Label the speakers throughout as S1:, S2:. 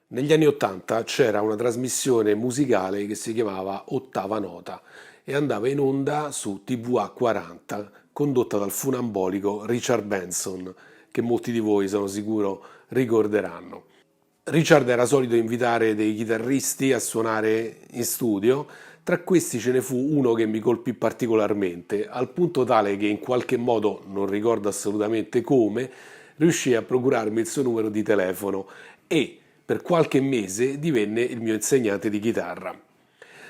S1: Negli anni '80 c'era una trasmissione musicale che si chiamava Ottava Nota e andava in onda su TVA 40, condotta dal funambolico Richard Benson, che molti di voi sono sicuro ricorderanno. Richard era solito invitare dei chitarristi a suonare in studio, tra questi ce ne fu uno che mi colpì particolarmente, al punto tale che in qualche modo, non ricordo assolutamente come, riuscì a procurarmi il suo numero di telefono e per qualche mese divenne il mio insegnante di chitarra.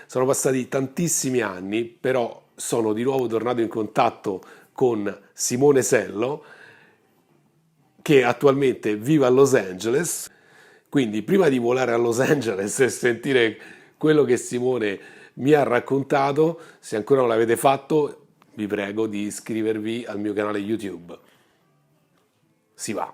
S1: Sono passati tantissimi anni, però sono di nuovo tornato in contatto con Simone Sello, che attualmente vive a Los Angeles. Quindi, prima di volare a Los Angeles e sentire quello che Simone mi ha raccontato, se ancora non l'avete fatto, vi prego di iscrivervi al mio canale YouTube. Si va.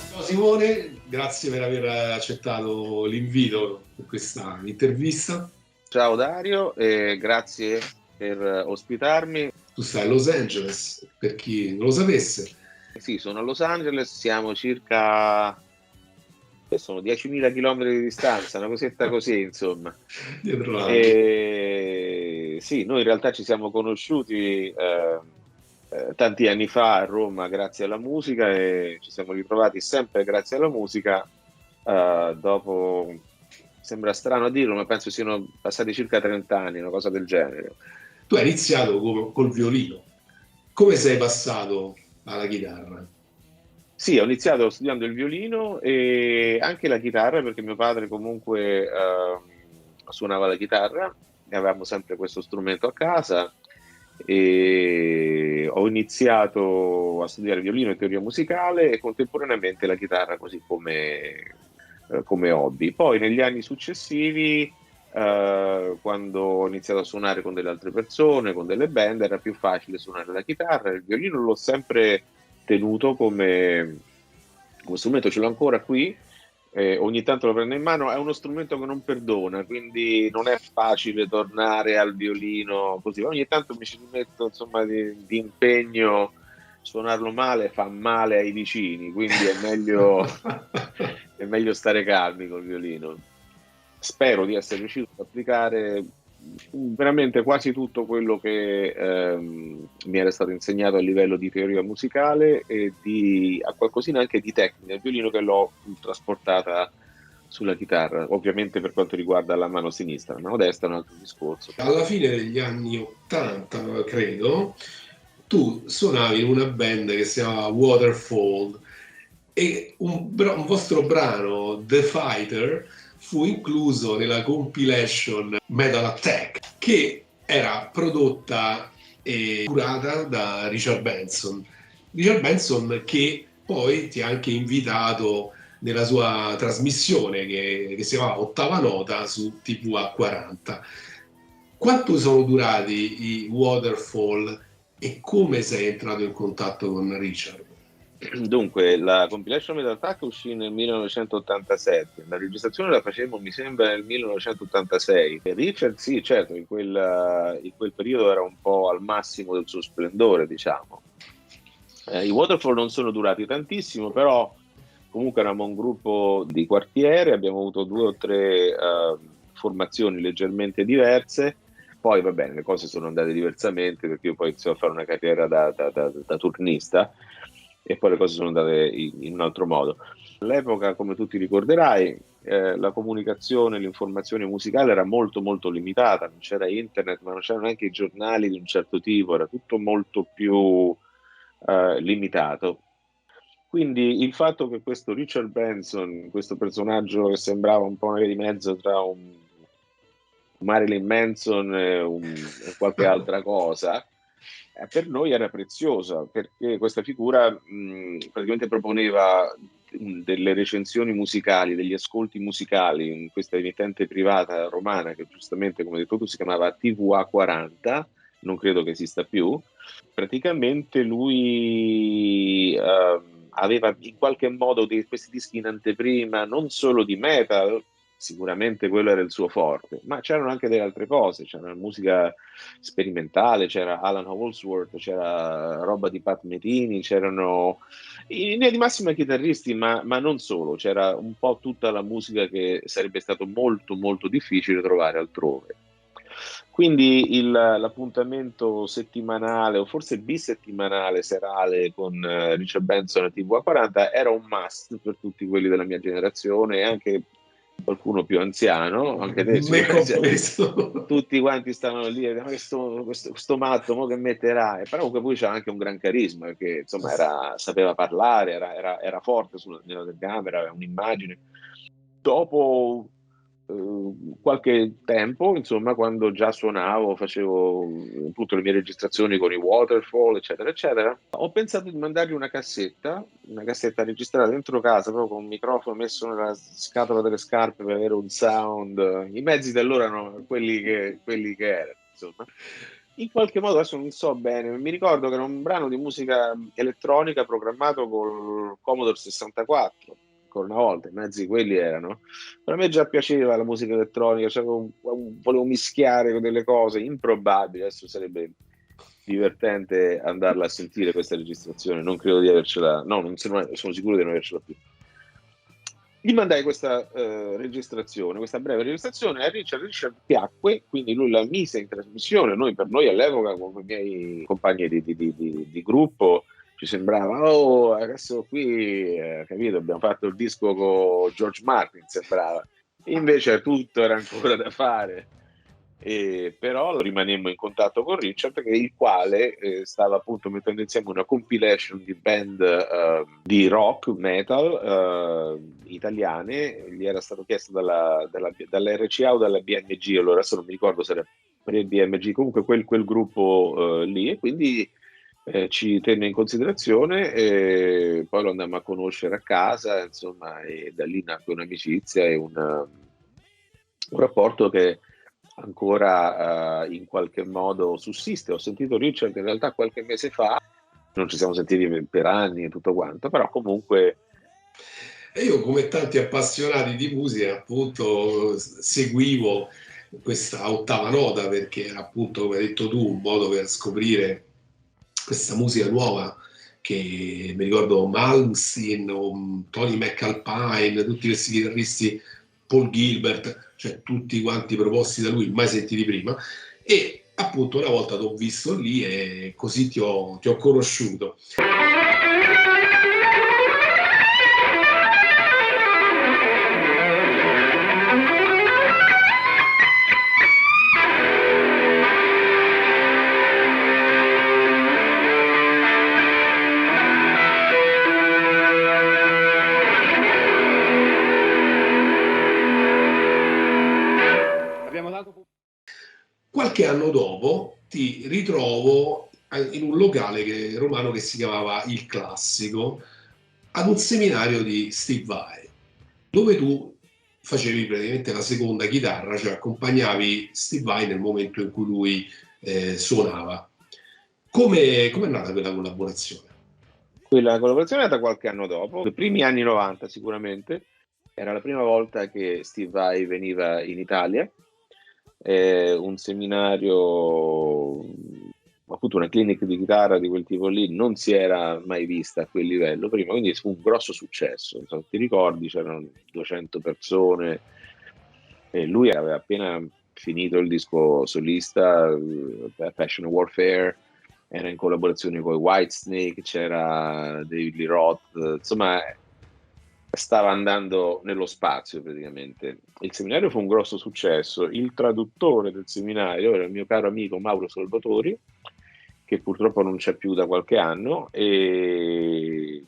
S1: Ciao Simone, grazie per aver accettato l'invito per questa intervista.
S2: Ciao Dario e grazie per ospitarmi.
S1: Tu stai a Los Angeles, per chi non lo sapesse.
S2: Sì, sono a Los Angeles, siamo circa sono 10.000 chilometri di distanza, una cosetta così, insomma.
S1: Dietro l'angolo.
S2: E sì, noi in realtà ci siamo conosciuti tanti anni fa a Roma grazie alla musica e ci siamo ritrovati sempre grazie alla musica. Dopo, sembra strano a dirlo, ma penso siano passati circa 30 anni, una cosa del genere.
S1: Tu hai iniziato col violino. Come sei passato alla chitarra?
S2: Sì, ho iniziato studiando il violino e anche la chitarra perché mio padre comunque suonava la chitarra e avevamo sempre questo strumento a casa e ho iniziato a studiare violino e teoria musicale e contemporaneamente la chitarra così come hobby. Poi negli anni successivi, quando ho iniziato a suonare con delle altre persone, con delle band, era più facile suonare la chitarra. Il violino l'ho sempre tenuto come strumento, ce l'ho ancora qui, ogni tanto lo prendo in mano, è uno strumento che non perdona, quindi non è facile tornare al violino così, ogni tanto mi ci rimetto insomma di impegno, suonarlo male fa male ai vicini, quindi è meglio stare calmi col violino. Spero di essere riuscito ad applicare veramente quasi tutto quello che mi era stato insegnato a livello di teoria musicale e a qualcosina anche di tecnica del violino che l'ho trasportata sulla chitarra, ovviamente per quanto riguarda la mano sinistra, la mano destra è un altro discorso.
S1: Alla fine degli anni '80, credo, tu suonavi in una band che si chiamava Waterfall e un vostro brano, The Fighter, fu incluso nella compilation Metal Attack, che era prodotta e curata da Richard Benson. Richard Benson che poi ti ha anche invitato nella sua trasmissione che si chiamava Ottava Nota su TVA 40. Quanto sono durati i Waterfall e come sei entrato in contatto con Richard?
S2: Dunque, la compilation Metal Attack uscì nel 1987, la registrazione la facemmo, mi sembra, nel 1986. E Richard, sì, certo, in quel periodo era un po' al massimo del suo splendore, diciamo. I Waterfall non sono durati tantissimo, però comunque eravamo un gruppo di quartiere, abbiamo avuto due o tre formazioni leggermente diverse. Poi va bene, le cose sono andate diversamente perché io poi iniziò a fare una carriera da turnista e poi le cose sono andate in un altro modo. All'epoca, come tu ti ricorderai, la comunicazione, l'informazione musicale era molto molto limitata, non c'era internet, ma non c'erano neanche i giornali di un certo tipo, era tutto molto più limitato. Quindi il fatto che questo Richard Benson, questo personaggio che sembrava un po' una via di mezzo tra un Marilyn Manson e qualche altra cosa, per noi era preziosa perché questa figura praticamente proponeva delle recensioni musicali, degli ascolti musicali in questa emittente privata romana che giustamente, come hai detto tu, si chiamava TVA 40, non credo che esista più. Praticamente lui aveva in qualche modo questi dischi in anteprima non solo di metal, sicuramente quello era il suo forte, ma c'erano anche delle altre cose, c'era musica sperimentale, c'era Alan Holdsworth, c'era roba di Pat Metini, c'erano in linea di massima chitarristi, ma non solo, c'era un po' tutta la musica che sarebbe stato molto molto difficile trovare altrove. Quindi l'appuntamento settimanale o forse bisettimanale serale con Richard Benson a TVA40 era un must per tutti quelli della mia generazione e anche qualcuno più anziano, anche te
S1: Me
S2: sicuramente.
S1: compreso.
S2: Tutti quanti stavano lì, ma questo matto, mo che metterà? Però comunque poi c'era anche un gran carisma, perché insomma sapeva parlare, era forte nella telecamera, aveva un'immagine. Dopo qualche tempo, insomma, quando già suonavo, facevo appunto le mie registrazioni con i Waterfall, eccetera, eccetera, ho pensato di mandargli una cassetta registrata dentro casa, proprio con un microfono messo nella scatola delle scarpe per avere un sound. I mezzi da allora erano quelli che erano, insomma. In qualche modo, adesso non so bene, mi ricordo che era un brano di musica elettronica programmato col Commodore 64, ancora una volta, i mezzi quelli erano. Per me già piaceva la musica elettronica, cioè volevo mischiare con delle cose improbabili, adesso sarebbe divertente andarla a sentire questa registrazione, non credo di avercela, no, non sono sicuro di non avercela più. Gli mandai questa registrazione, questa breve registrazione a Richard piacque, quindi lui la mise in trasmissione, per noi all'epoca con i miei compagni di gruppo ci sembrava, oh adesso qui, capito, abbiamo fatto il disco con George Martin, sembrava. Invece tutto era ancora da fare. Però rimanemmo in contatto con Richard, il quale stava appunto mettendo insieme una compilation di band di rock, metal italiane. Gli era stato chiesto dall'RCA o dalla BMG, allora adesso non mi ricordo se era per il BMG, comunque quel gruppo lì, e quindi ci tenne in considerazione e poi lo andammo a conoscere a casa, insomma, e da lì nacque un'amicizia e un rapporto che ancora in qualche modo sussiste. Ho sentito Richard in realtà qualche mese fa, non ci siamo sentiti per anni e tutto quanto, però comunque.
S1: E io, come tanti appassionati di musica, appunto, seguivo questa ottava nota perché era appunto, come hai detto tu, un modo per scoprire questa musica nuova che mi ricordo Malmsteen, Tony McAlpine, tutti questi chitarristi, Paul Gilbert, cioè tutti quanti proposti da lui, mai sentiti prima. E appunto una volta ti ho visto lì e così ti ho conosciuto. Qualche anno dopo ti ritrovo in un locale romano che si chiamava Il Classico, ad un seminario di Steve Vai, dove tu facevi praticamente la seconda chitarra, cioè accompagnavi Steve Vai nel momento in cui lui suonava. Come è nata quella collaborazione?
S2: Quella collaborazione è nata qualche anno dopo, nei primi anni 90 sicuramente, era la prima volta che Steve Vai veniva in Italia, un seminario, appunto una clinic di chitarra di quel tipo lì non si era mai vista a quel livello prima, quindi fu un grosso successo. Non so, ti ricordi, c'erano 200 persone e lui aveva appena finito il disco solista, Passion and Warfare, era in collaborazione con i Whitesnake, c'era David Lee Roth, insomma stava andando nello spazio praticamente. Il seminario fu un grosso successo. Il traduttore del seminario era il mio caro amico Mauro Salvatori, che purtroppo non c'è più da qualche anno, e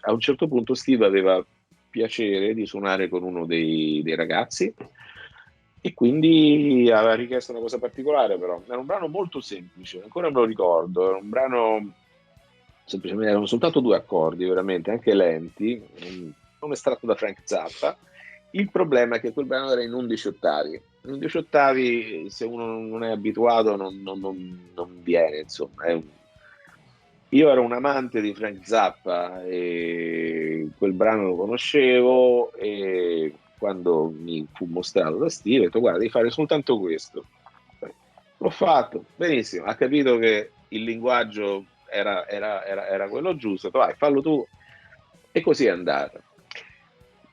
S2: a un certo punto Steve aveva piacere di suonare con uno dei ragazzi E quindi aveva richiesto una cosa particolare, però era un brano molto semplice, ancora me lo ricordo, era un brano semplicemente, erano soltanto due accordi, veramente, anche lenti, un estratto da Frank Zappa. Il problema è che quel brano era in 11 ottavi. In 11 ottavi, se uno non è abituato, non viene, insomma. Io ero un amante di Frank Zappa e quel brano lo conoscevo e quando mi fu mostrato da Steve, ho detto guarda, devi fare soltanto questo. L'ho fatto, benissimo, ha capito che il linguaggio era quello giusto, ho detto, vai, fallo tu. E così è andata.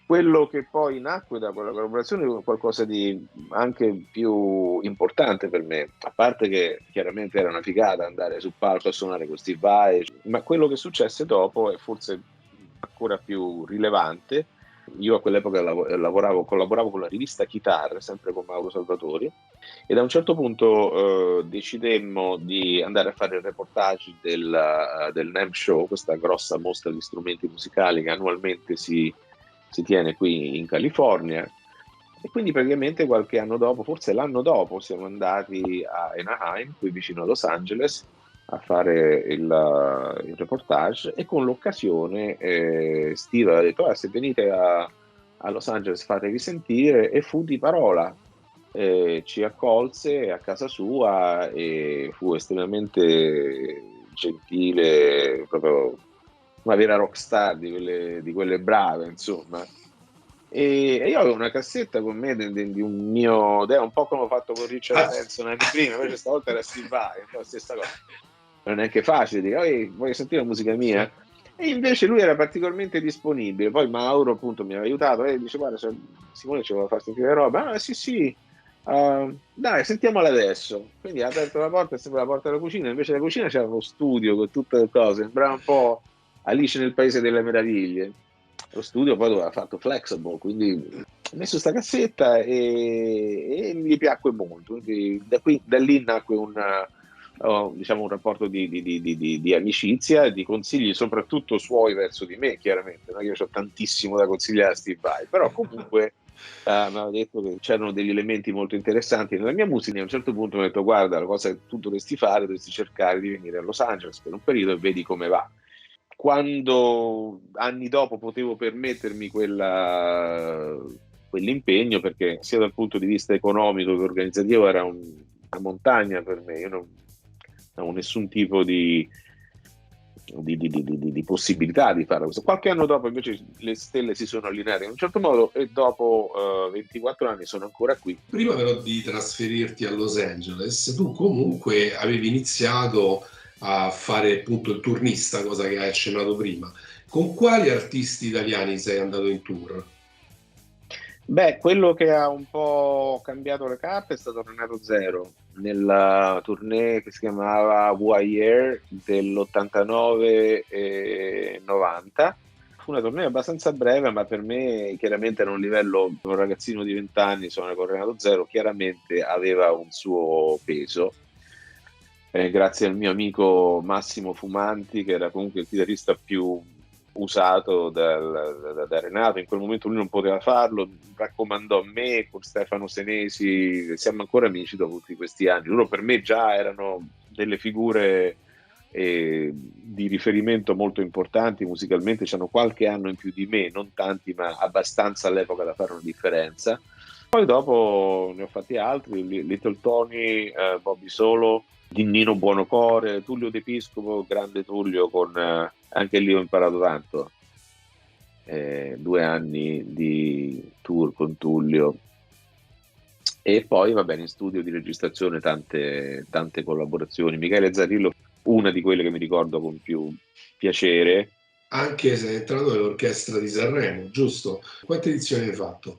S2: Quello che poi nacque da quella collaborazione è qualcosa di anche più importante per me, a parte che chiaramente era una figata andare sul palco a suonare con Steve Vai, ma quello che successe dopo è forse ancora più rilevante. Io a quell'epoca collaboravo con la rivista Chitarra, sempre con Mauro Salvatori, e da un certo punto decidemmo di andare a fare il reportage del NAMM Show, questa grossa mostra di strumenti musicali che annualmente si tiene qui in California. E quindi praticamente qualche anno dopo, forse l'anno dopo, siamo andati a Anaheim, qui vicino a Los Angeles, a fare il reportage e con l'occasione Steve ha detto se venite a Los Angeles fatevi sentire e fu di parola. Ci accolse a casa sua e fu estremamente gentile, proprio una vera rockstar di quelle brave, insomma. E io avevo una cassetta con me di un mio, un po' come ho fatto con Richard
S1: Ah,
S2: Benson anni prima, invece stavolta era Steve Vai, un po' la stessa cosa. Non è neanche facile dire, "Ehi, voglio sentire la musica mia?" E invece lui era particolarmente disponibile. Poi Mauro appunto mi aveva aiutato e dice guarda, Simone ci voleva far sentire roba. Ah, sì, sì, dai, sentiamola adesso. Quindi ha aperto la porta, è sempre la porta della cucina, invece la cucina c'era lo studio con tutte le cose, sembrava un po' Alice nel Paese delle Meraviglie. Lo studio poi dove ha fatto Flexible, quindi ho messo sta cassetta e gli piacque molto. Quindi da lì nacque diciamo un rapporto di amicizia e di consigli, soprattutto suoi verso di me, chiaramente. Non è che io ho tantissimo da consigliare a Steve Vai, però comunque mi aveva detto che c'erano degli elementi molto interessanti nella mia musica e a un certo punto mi ha detto guarda, la cosa che tu dovresti fare, dovresti cercare di venire a Los Angeles per un periodo e vedi come va. Quando anni dopo potevo permettermi quell'impegno, perché sia dal punto di vista economico che organizzativo era una montagna per me, io non avevo nessun tipo di possibilità di fare questo. Qualche anno dopo invece le stelle si sono allineate in un certo modo e dopo 24 anni sono ancora qui.
S1: prima però di trasferirti a Los Angeles, tu comunque avevi iniziato a fare appunto il turnista, cosa che hai accennato prima. Con quali artisti italiani sei andato in tour?
S2: Beh, quello che ha un po' cambiato le carte è stato Renato Zero nella tournée che si chiamava Wire dell'89 e 90. Fu una tournée abbastanza breve, ma per me chiaramente era un livello, un ragazzino di 20 anni, suona con Renato Zero, chiaramente aveva un suo peso. Grazie al mio amico Massimo Fumanti, che era comunque il chitarrista più usato da Renato. In quel momento lui non poteva farlo, raccomandò a me con Stefano Senesi, siamo ancora amici dopo tutti questi anni. Loro per me già erano delle figure di riferimento molto importanti musicalmente, hanno qualche anno in più di me, non tanti, ma abbastanza all'epoca da fare una differenza. Poi dopo ne ho fatti altri, Little Tony, Bobby Solo, Nino Buonocore, Tullio De Piscopo, grande Tullio, con anche lì ho imparato tanto. 2 anni di tour con Tullio. E poi va bene, in studio di registrazione tante collaborazioni. Michele Zarrillo, una di quelle che mi ricordo con più piacere.
S1: Anche se è entrato nell'orchestra di Sanremo, giusto? Quante edizioni hai fatto?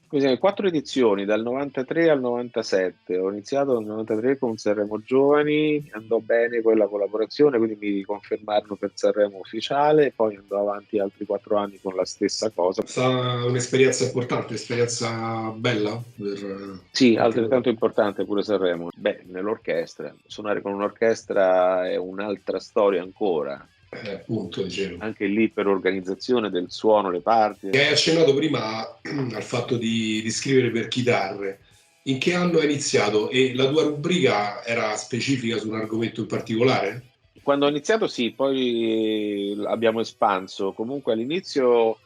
S2: Quindi, 4 edizioni dal 93 al 97. Ho iniziato nel 93 con Sanremo Giovani, andò bene quella collaborazione, quindi mi confermarono per Sanremo ufficiale, poi andò avanti altri 4 anni con la stessa cosa.
S1: È stata un'esperienza importante, un'esperienza bella per
S2: Sì,
S1: anche per...
S2: altrettanto importante pure Sanremo. Beh, nell'orchestra, suonare con un'orchestra è un'altra storia ancora.
S1: appunto, dicevo.
S2: Anche lì per organizzazione del suono, le parti.
S1: E hai accennato prima al fatto di scrivere per chitarre. In che anno hai iniziato? E la tua rubrica era specifica su un argomento in particolare?
S2: Quando ho iniziato sì, poi abbiamo espanso. Comunque all'inizio,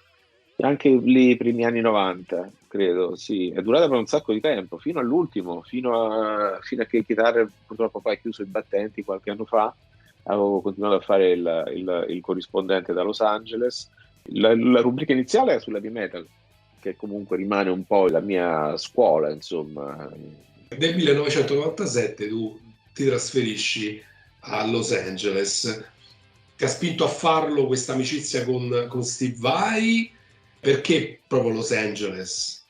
S2: anche lì i primi anni 90, credo, sì, è durata per un sacco di tempo, fino all'ultimo, fino a che Chitarre purtroppo poi ha chiuso i battenti qualche anno fa. Avevo continuato a fare il corrispondente da Los Angeles. La rubrica iniziale è sulla heavy metal, che comunque rimane un po' la mia scuola, insomma.
S1: Nel 1997 tu ti trasferisci a Los Angeles. Ti ha spinto a farlo questa amicizia con Steve Vai? Perché proprio Los Angeles?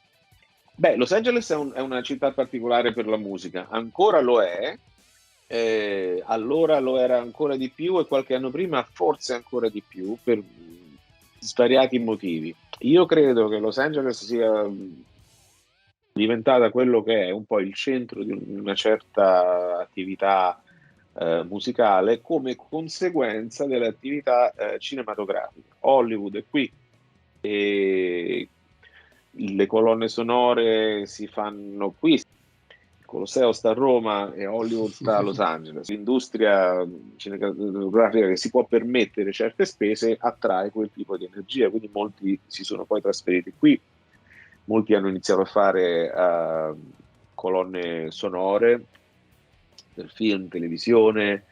S2: Beh, Los Angeles è una città particolare per la musica, ancora lo è, allora lo era ancora di più e qualche anno prima forse ancora di più per svariati motivi. Io credo che Los Angeles sia diventata quello che è un po' il centro di una certa attività musicale come conseguenza delle attività cinematografiche. Hollywood è qui e le colonne sonore si fanno qui. Il Colosseo sta a Roma e Hollywood sta a Los Angeles. L'industria cinematografica che si può permettere certe spese attrae quel tipo di energia, quindi molti si sono poi trasferiti qui, molti hanno iniziato a fare colonne sonore per film, televisione.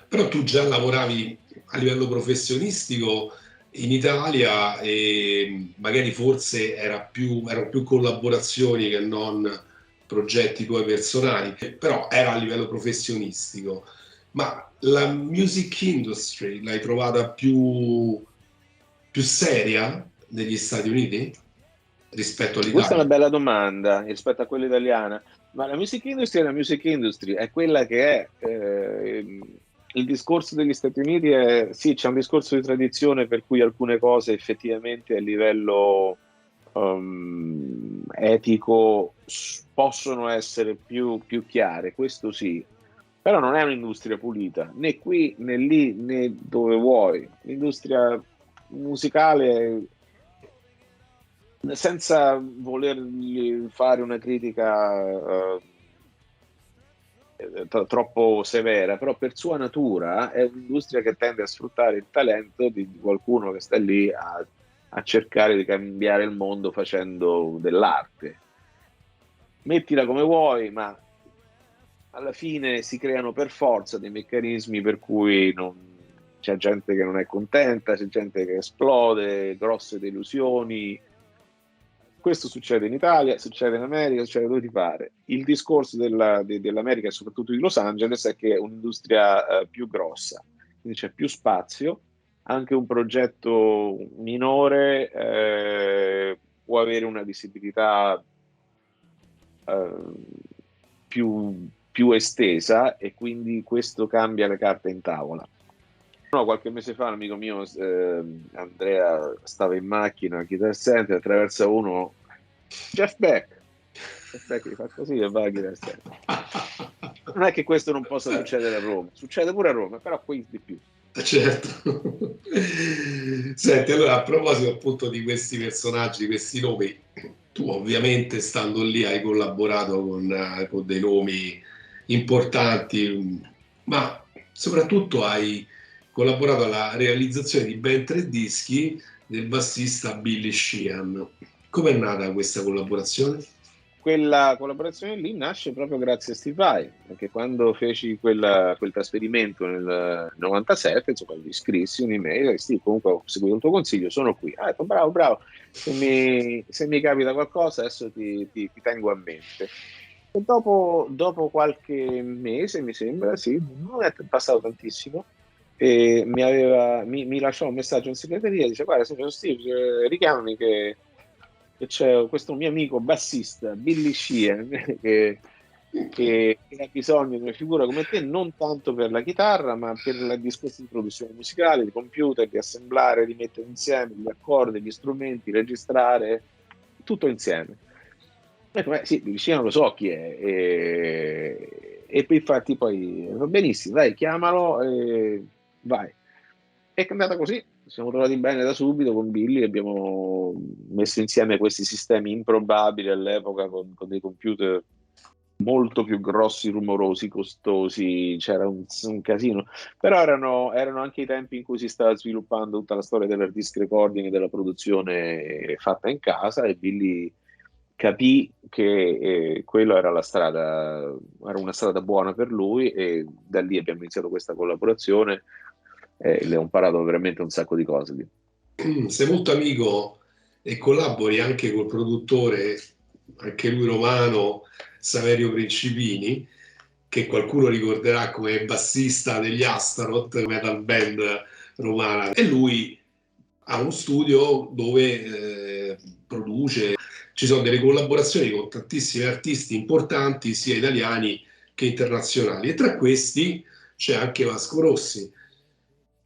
S1: Però tu già lavoravi a livello professionistico in Italia e magari forse erano più collaborazioni che non progetti tuoi personali, però era a livello professionistico. Ma la music industry l'hai trovata più seria negli Stati Uniti rispetto
S2: Questa è una
S1: all'Italia?
S2: bella domanda rispetto a quella italiana, ma la music industry è la music industry, è quella che è. Il discorso degli Stati Uniti è, sì, c'è un discorso di tradizione per cui alcune cose effettivamente a livello etico possono essere più chiare, questo sì, però non è un'industria pulita, né qui né lì né dove vuoi. L'industria musicale, senza volergli fare una critica troppo severa, però per sua natura è un'industria che tende a sfruttare il talento di qualcuno che sta lì a cercare di cambiare il mondo facendo dell'arte. Mettila come vuoi, ma alla fine si creano per forza dei meccanismi per cui c'è gente che non è contenta, c'è gente che esplode, grosse delusioni. Questo succede in Italia, succede in America, succede dove ti pare. Il discorso dell'America e soprattutto di Los Angeles è che è un'industria più grossa, quindi c'è più spazio, anche un progetto minore può avere una visibilità eh, più estesa e quindi questo cambia le carte in tavola. No, qualche mese fa un amico mio, Andrea, stava in macchina al Guitar Center, attraversa uno, Jeff Beck. Jeff Beck gli fa così e va al Guitar Center. Non è che questo non possa succedere a Roma, succede pure a Roma, però qui di più.
S1: Certo. Senti, allora a proposito appunto di questi personaggi, di questi nomi, tu ovviamente stando lì hai collaborato con dei nomi importanti, ma soprattutto hai collaborato alla realizzazione di ben 3 dischi del bassista Billy Sheehan. Com'è nata questa collaborazione?
S2: Quella collaborazione lì nasce proprio grazie a Steve Vai, perché quando feci quel trasferimento nel 97, insomma, gli scrissi un'email e Steve, comunque ho seguito il tuo consiglio, sono qui. Ha detto, bravo, bravo, se mi capita qualcosa adesso ti tengo a mente. E dopo qualche mese, mi sembra, sì, non è passato tantissimo, e mi lasciò un messaggio in segreteria, dice, guarda, signor Steve, richiamami che c'è questo mio amico bassista, Billy Sheehan, che ha bisogno di una figura come te, non tanto per la chitarra, ma per il discorso di produzione musicale, di computer, di assemblare, di mettere insieme gli accordi, gli strumenti, registrare, tutto insieme. Ecco, sì, Billy Sheehan lo so chi è, e infatti poi va benissimo, dai, chiamalo e vai. È andata così, ci siamo trovati bene da subito con Billy, abbiamo messo insieme questi sistemi improbabili all'epoca con dei computer molto più grossi, rumorosi, costosi, c'era un casino, però erano anche i tempi in cui si stava sviluppando tutta la storia dell'hard disk recording e della produzione fatta in casa, e Billy capì che quella era la strada, era una strada buona per lui, e da lì abbiamo iniziato questa collaborazione e le ho imparato veramente un sacco di cose lì.
S1: Sei molto amico e collabori anche col produttore, anche lui romano, Saverio Principini, che qualcuno ricorderà come bassista degli Astaroth, metal band romana. E lui ha uno studio dove produce, ci sono delle collaborazioni con tantissimi artisti importanti, sia italiani che internazionali, e tra questi c'è anche Vasco Rossi.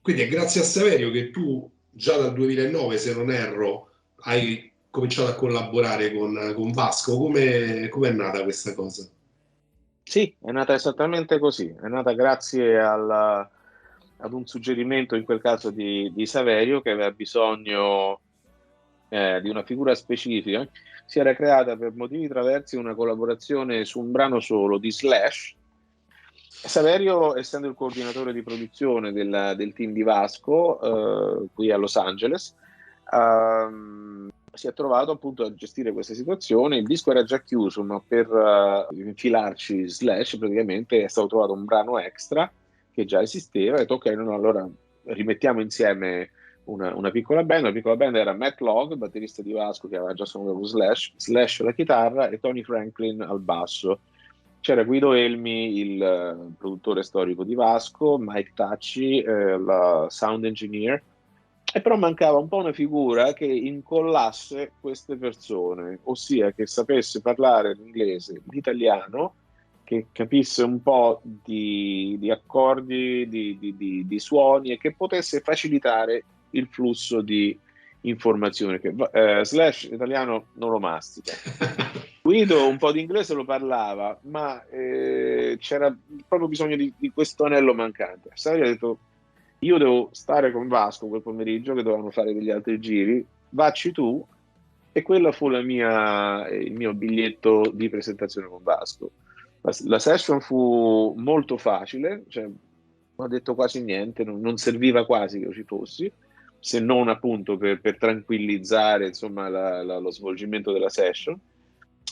S1: Quindi è grazie a Saverio che tu già dal 2009, se non erro, hai cominciato a collaborare con Vasco. Come è nata questa cosa?
S2: Sì, è nata esattamente così, è nata grazie ad un suggerimento, in quel caso di Saverio, che aveva bisogno di una figura specifica. Si era creata per motivi traversi una collaborazione su un brano solo di Slash. Saverio, essendo il coordinatore di produzione del team di Vasco, qui a Los Angeles, si è trovato appunto a gestire questa situazione. Il disco era già chiuso, ma per infilarci Slash praticamente è stato trovato un brano extra che già esisteva, e detto ok, no, allora rimettiamo insieme una piccola band. La piccola band era Matt Log, batterista di Vasco, che aveva già suonato con Slash alla chitarra e Tony Franklin al basso. C'era Guido Elmi, il produttore storico di Vasco, Mike Tacci, la sound engineer, e però mancava un po' una figura che incollasse queste persone, ossia che sapesse parlare l'inglese, l'italiano, che capisse un po' di accordi, di suoni, e che potesse facilitare il flusso di informazione. Slash italiano non lo mastica. Guido un po' di inglese lo parlava, ma c'era proprio bisogno di questo anello mancante. Saverio ha detto: io devo stare con Vasco quel pomeriggio, che dovevano fare degli altri giri, vacci tu. E quello fu il mio biglietto di presentazione con Vasco. La session fu molto facile, cioè, non ho detto quasi niente, non serviva quasi che io ci fossi, se non appunto per tranquillizzare, insomma, lo svolgimento della session.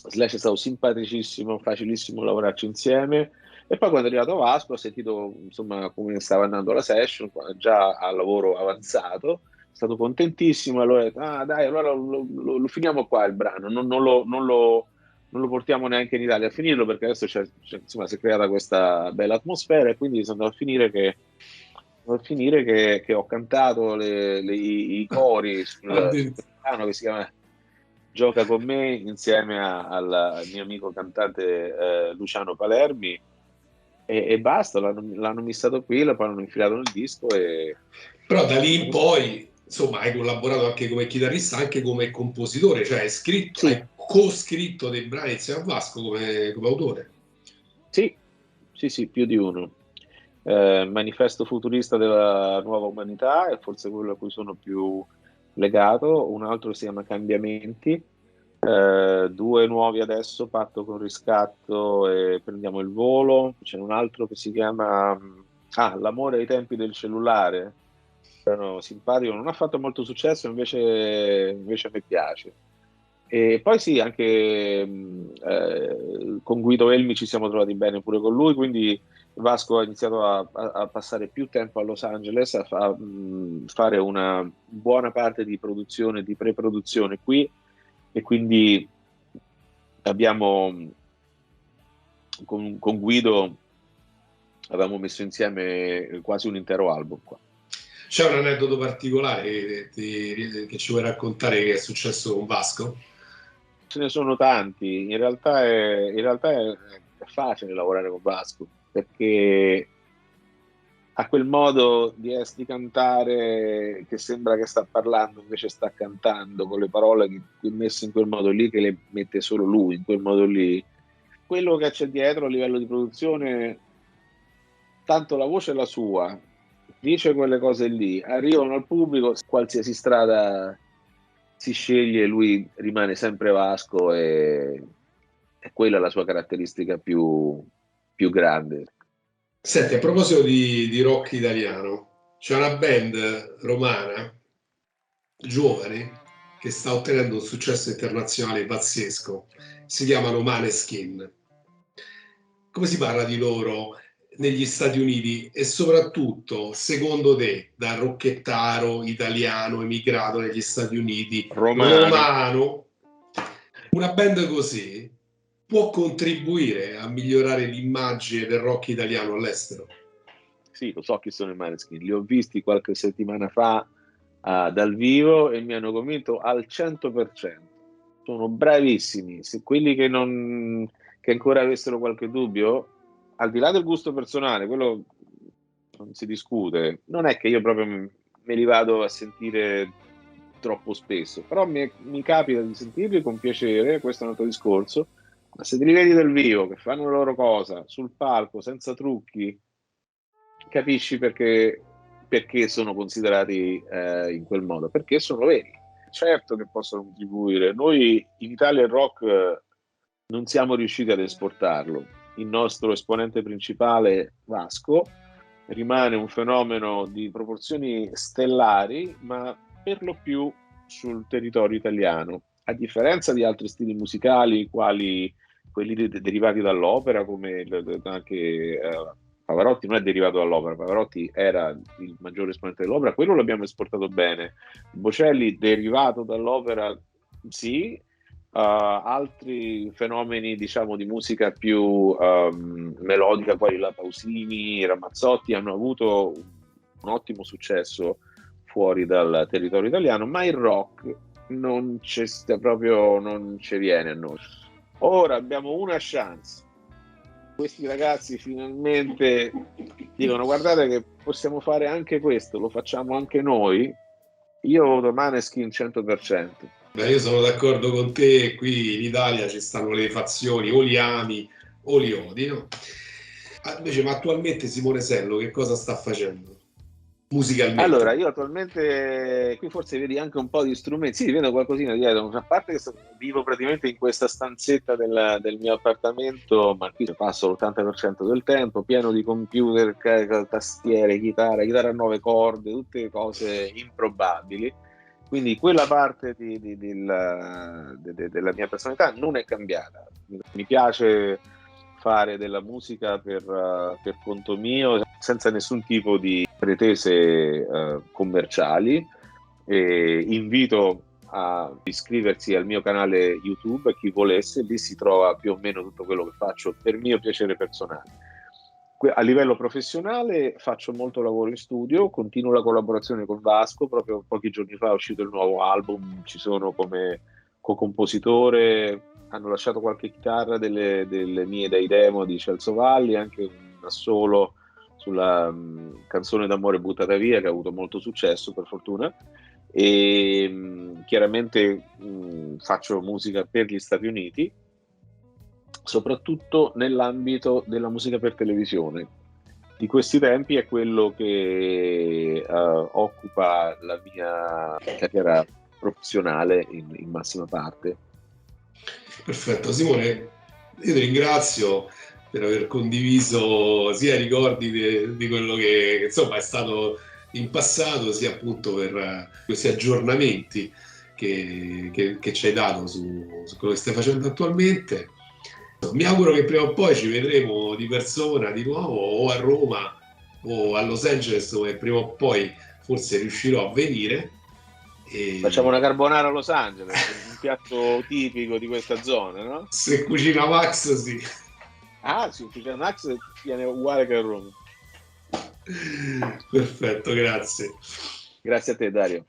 S2: Slash è stato simpaticissimo, facilissimo lavorarci insieme. E poi quando è arrivato Vasco ho sentito insomma come stava andando la session, già a lavoro avanzato, è stato contentissimo. Allora ho detto, ah dai, allora lo finiamo qua il brano, non lo portiamo neanche in Italia a finirlo, perché adesso insomma, si è creata questa bella atmosfera, e quindi sono andato a finire che ho cantato i cori sul brano che si chiama Gioca con me, insieme al mio amico cantante Luciano Palermi, e basta, l'hanno missato qui, poi l'hanno infilato nel disco e...
S1: Però da lì in poi, insomma, hai collaborato anche come chitarrista, anche come compositore, cioè hai
S2: Sì,
S1: co-scritto dei brani insieme a Vasco come autore.
S2: sì, sì, sì, più di uno. Manifesto futurista della nuova umanità è forse quello a cui sono più legato, un altro si chiama Cambiamenti, due nuovi adesso, Patto con riscatto e Prendiamo il volo. C'è un altro che si chiama L'amore ai tempi del cellulare, simpatico, non ha fatto molto successo, invece a me piace. E poi sì, anche con Guido Elmi ci siamo trovati bene pure con lui, quindi Vasco ha iniziato a passare più tempo a Los Angeles, fare una buona parte di produzione, di pre-produzione qui, e quindi abbiamo, con Guido, avevamo messo insieme quasi un intero album qua.
S1: C'è un aneddoto particolare che ci vuoi raccontare che è successo con Vasco?
S2: Ce ne sono tanti, in realtà è facile lavorare con Vasco, perché ha quel modo di cantare che sembra che sta parlando, invece sta cantando, con le parole messe in quel modo lì, che le mette solo lui, in quel modo lì. Quello che c'è dietro a livello di produzione, tanto la voce è la sua, dice quelle cose lì, arrivano al pubblico, qualsiasi strada si sceglie, lui rimane sempre Vasco e quella è la sua caratteristica più grande.
S1: Senti, a proposito di rock italiano, c'è una band romana, giovane, che sta ottenendo un successo internazionale pazzesco. Si chiamano Maneskin. Come si parla di loro negli Stati Uniti e soprattutto, secondo te, da rocchettaro italiano emigrato negli Stati Uniti,
S2: Romano.
S1: romano, una band così può contribuire a migliorare l'immagine del rock italiano all'estero?
S2: Sì, lo so chi sono i Maneskin, li ho visti qualche settimana fa dal vivo e mi hanno convinto al 100%. Sono bravissimi. Se quelli che ancora avessero qualche dubbio, al di là del gusto personale, quello non si discute, non è che io proprio me li vado a sentire troppo spesso, però mi capita di sentirli con piacere, questo è un altro discorso, ma se te li vedi dal vivo, che fanno la loro cosa, sul palco, senza trucchi, capisci perché sono considerati in quel modo, perché sono veri. Certo che possono contribuire. Noi in Italia il rock non siamo riusciti ad esportarlo. Il nostro esponente principale, Vasco, rimane un fenomeno di proporzioni stellari, ma per lo più sul territorio italiano, a differenza di altri stili musicali, quali quelli derivati dall'opera, come anche Pavarotti non è derivato dall'opera, Pavarotti era il maggiore esponente dell'opera, quello l'abbiamo esportato bene. Bocelli derivato dall'opera, sì. Altri fenomeni, diciamo, di musica più melodica, quali la Pausini, Ramazzotti, hanno avuto un ottimo successo fuori dal territorio italiano, ma il rock non c'è proprio, non ci viene a noi. Ora abbiamo una chance. Questi ragazzi finalmente dicono: guardate che possiamo fare anche questo, lo facciamo anche noi. Io voto Maneskin 100%.
S1: Beh, io sono d'accordo con te, qui in Italia ci stanno le fazioni, o li ami o li odi, no? Invece, ma attualmente Simone Sello che cosa sta facendo
S2: Allora,
S1: musicalmente?
S2: io attualmente qui forse vedi anche un po' di strumenti, sì, vedo qualcosina dietro, a parte che vivo praticamente in questa stanzetta del mio appartamento, ma qui passo l'80% del tempo, pieno di computer, tastiere, chitarra a 9 corde, tutte cose improbabili. Quindi quella parte della mia personalità non è cambiata. Mi piace fare della musica per conto mio, senza nessun tipo di pretese commerciali. E invito a iscriversi al mio canale YouTube, chi volesse, lì si trova più o meno tutto quello che faccio per mio piacere personale. A livello professionale faccio molto lavoro in studio, continuo la collaborazione con Vasco, proprio pochi giorni fa è uscito il nuovo album, ci sono come co-compositore, hanno lasciato qualche chitarra delle mie dai demo di Celso Valli, anche un assolo sulla canzone d'amore buttata via che ha avuto molto successo per fortuna e chiaramente faccio musica per gli Stati Uniti, soprattutto nell'ambito della musica per televisione. Di questi tempi è quello che occupa la mia carriera professionale in massima parte.
S1: Perfetto, Simone, io ti ringrazio per aver condiviso sia i ricordi di quello che insomma è stato in passato, sia appunto per questi aggiornamenti che ci hai dato su quello che stai facendo attualmente. Mi auguro che prima o poi ci vedremo di persona di nuovo o a Roma o a Los Angeles, dove prima o poi forse riuscirò a venire.
S2: Facciamo una carbonara a Los Angeles, un piatto tipico di questa zona, no?
S1: Se cucina Max, sì.
S2: Ah, sì, cucina Max viene uguale che a Roma.
S1: Perfetto, grazie.
S2: Grazie a te, Dario.